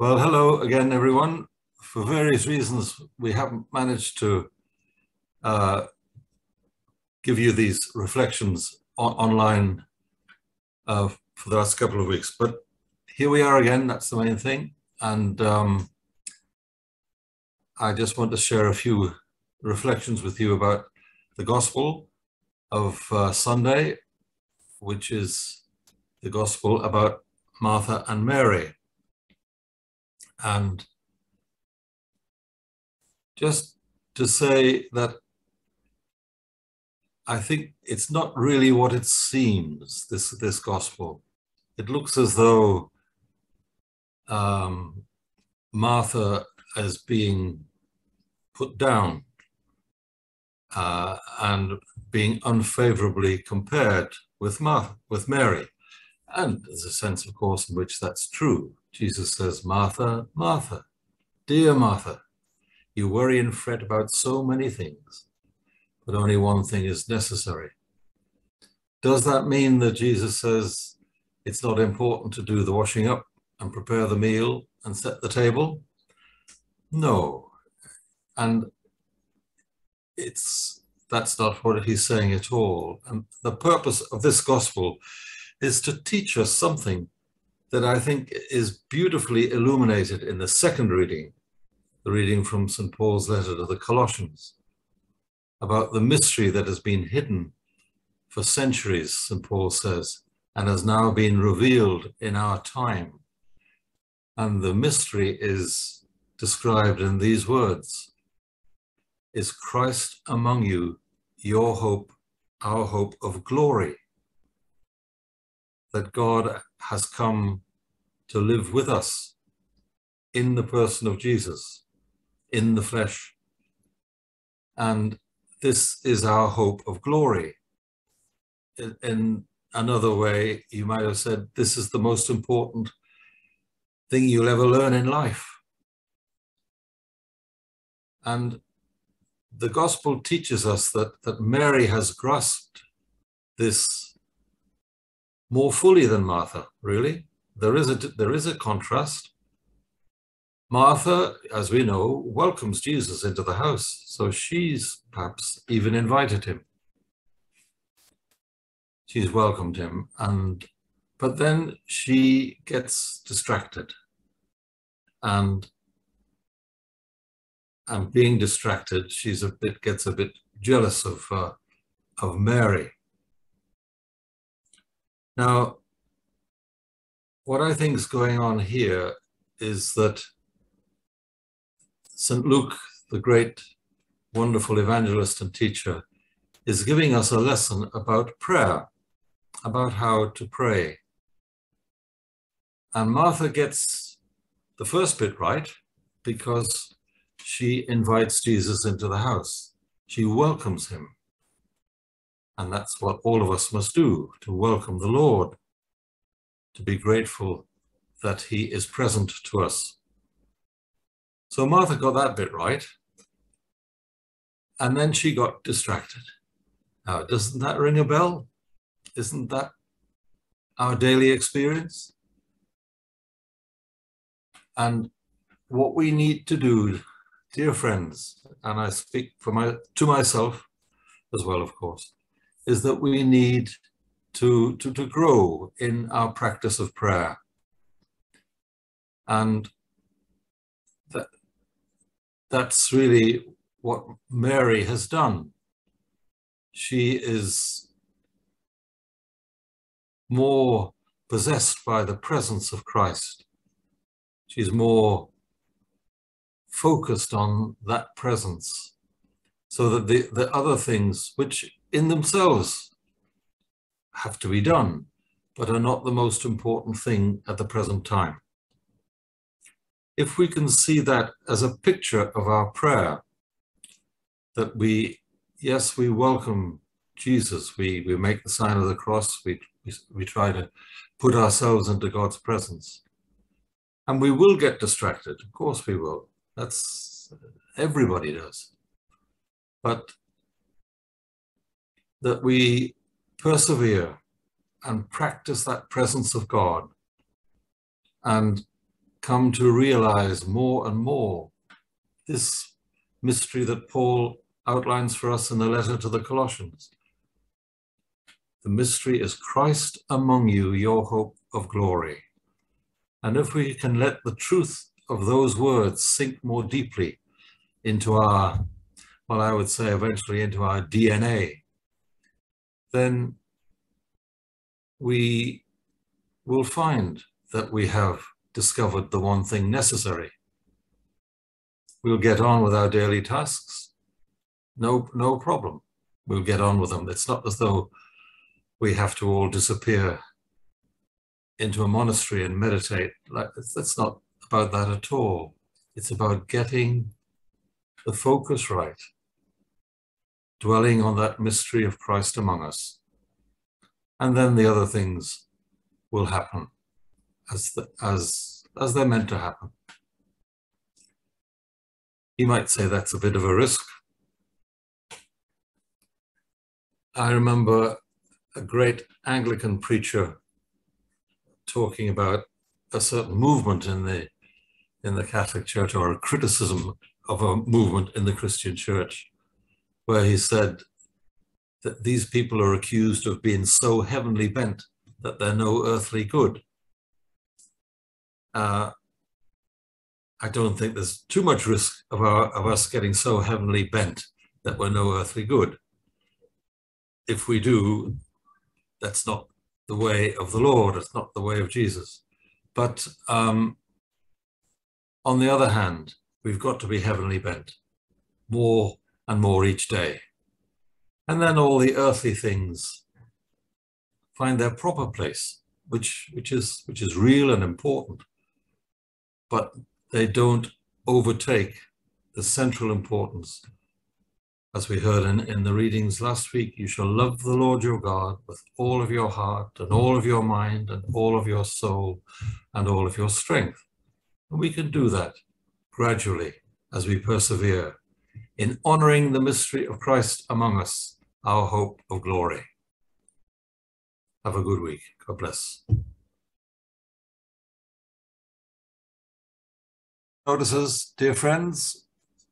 Well, hello again, everyone. For various reasons, we haven't managed to give you these reflections online for the last couple of weeks, but here we are again. That's the main thing. And I just want to share a few reflections with you about the Gospel of Sunday, which is the Gospel about Martha and Mary. And just to say that I think it's not really what it seems, this Gospel. It looks as though Martha is being put down and being unfavorably compared with Mary. And there's a sense, of course, in which that's true. Jesus says, "Martha, Martha, dear Martha, you worry and fret about so many things, but only one thing is necessary." Does that mean that Jesus says it's not important to do the washing up and prepare the meal and set the table? No. And that's not what he's saying at all. And the purpose of this gospel is to teach us something that I think is beautifully illuminated in the second reading, the reading from St. Paul's letter to the Colossians, about the mystery that has been hidden for centuries, St. Paul says, and has now been revealed in our time. And the mystery is described in these words: "Is Christ among you, your hope, our hope of glory?" That God has come to live with us in the person of Jesus, in the flesh. And this is our hope of glory. In another way, you might have said, this is the most important thing you'll ever learn in life. And the gospel teaches us that Mary has grasped this more fully than Martha, really. There is a contrast. Martha, as we know, welcomes Jesus into the house, so she's perhaps even invited him. She's welcomed him, but then she gets distracted, and being distracted, gets a bit jealous of Mary. Now, what I think is going on here is that St. Luke, the great, wonderful evangelist and teacher, is giving us a lesson about prayer, about how to pray. And Martha gets the first bit right because she invites Jesus into the house. She welcomes him. And that's what all of us must do, to welcome the Lord, to be grateful that he is present to us. So Martha got that bit right. And then she got distracted. Now, doesn't that ring a bell? Isn't that our daily experience? And what we need to do, dear friends, and I speak to myself as well, of course, is that we need to grow in our practice of prayer. And that's really what Mary has done. She is more possessed by the presence of Christ. She's more focused on that presence, so that the other things, which in themselves have to be done, but are not the most important thing at the present time. If we can see that as a picture of our prayer, that we welcome Jesus, we make the sign of the cross, we try to put ourselves into God's presence. And we will get distracted, of course we will. Everybody does. But that we persevere and practice that presence of God and come to realize more and more this mystery that Paul outlines for us in the letter to the Colossians. The mystery is Christ among you, your hope of glory. And if we can let the truth of those words sink more deeply into our, well, I would say eventually into our DNA, then we will find that we have discovered the one thing necessary. We'll get on with our daily tasks. No problem. We'll get on with them. It's not as though we have to all disappear into a monastery and meditate. That's not about that at all. It's about getting the focus right, dwelling on that mystery of Christ among us. And then the other things will happen as they're meant to happen. You might say that's a bit of a risk. I remember a great Anglican preacher talking about a certain movement in the Catholic Church, or a criticism of a movement in the Christian Church, where he said that these people are accused of being so heavenly bent that they're no earthly good. I don't think there's too much risk of us getting so heavenly bent that we're no earthly good. If we do, that's not the way of the Lord, it's not the way of Jesus. But on the other hand, we've got to be heavenly bent, more and more each day. And then all the earthly things find their proper place, which is real and important, but they don't overtake the central importance. As we heard in the readings last week, you shall love the Lord your God with all of your heart and all of your mind and all of your soul and all of your strength. And we can do that gradually as we persevere in honoring the mystery of Christ among us, our hope of glory. Have a good week. God bless. Notices, dear friends,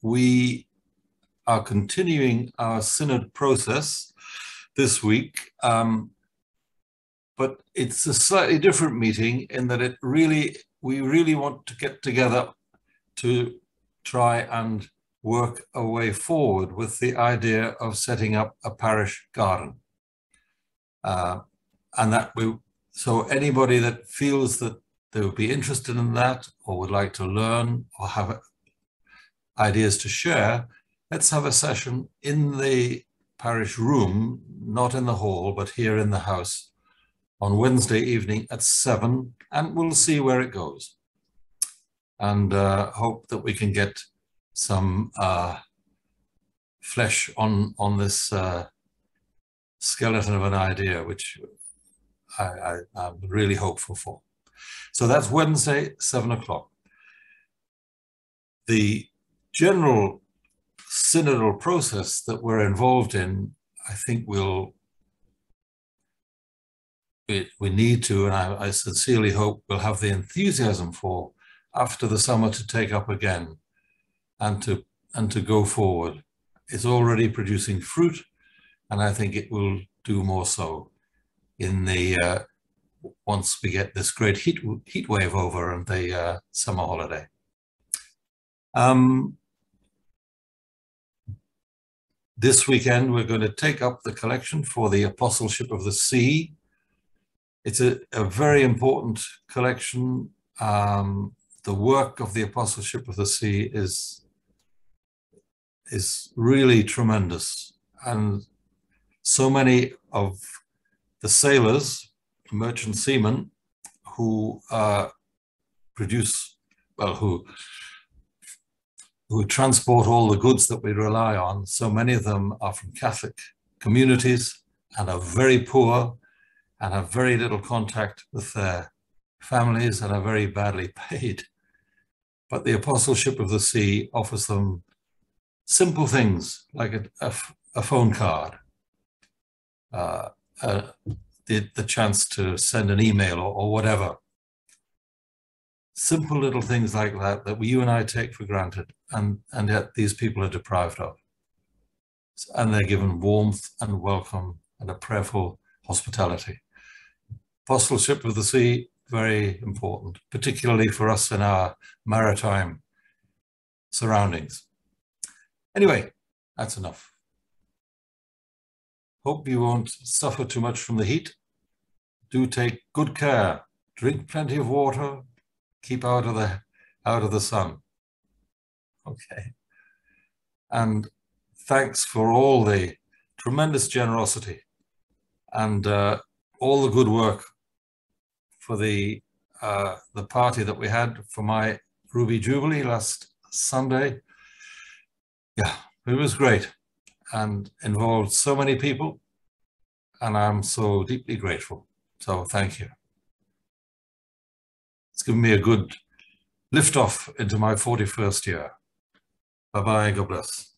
we are continuing our synod process this week, but it's a slightly different meeting in that we really want to get together to try and work a way forward with the idea of setting up a parish garden. So anybody that feels that they would be interested in that, or would like to learn, or have ideas to share, let's have a session in the parish room, not in the hall, but here in the house on Wednesday evening at 7, and we'll see where it goes. And hope that we can get some flesh on this skeleton of an idea, which I'm really hopeful for. So that's Wednesday, 7 o'clock. The general synodal process that we're involved in, I think we need to, and I sincerely hope we'll have the enthusiasm for after the summer to take up again and to go forward. It's already producing fruit, and I think it will do more so in the once we get this great heat wave over and the summer holiday. This weekend, we're going to take up the collection for the Apostleship of the See. It's a very important collection. The work of the Apostleship of the See is really tremendous. And so many of the sailors, merchant seamen, who who transport all the goods that we rely on, so many of them are from Catholic communities and are very poor and have very little contact with their families and are very badly paid. But the Apostleship of the See offers them simple things like a phone card, the chance to send an email or whatever. Simple little things like that that you and I take for granted, and yet these people are deprived of. And they're given warmth and welcome and a prayerful hospitality. Apostleship of the sea, very important, particularly for us in our maritime surroundings. Anyway, that's enough. Hope you won't suffer too much from the heat. Do take good care. Drink plenty of water. Keep out of the sun. Okay. And thanks for all the tremendous generosity and all the good work for the party that we had for my Ruby Jubilee last Sunday. Yeah, it was great and involved so many people, and I'm so deeply grateful. So thank you. It's given me a good lift off into my 41st year. Bye-bye, God bless.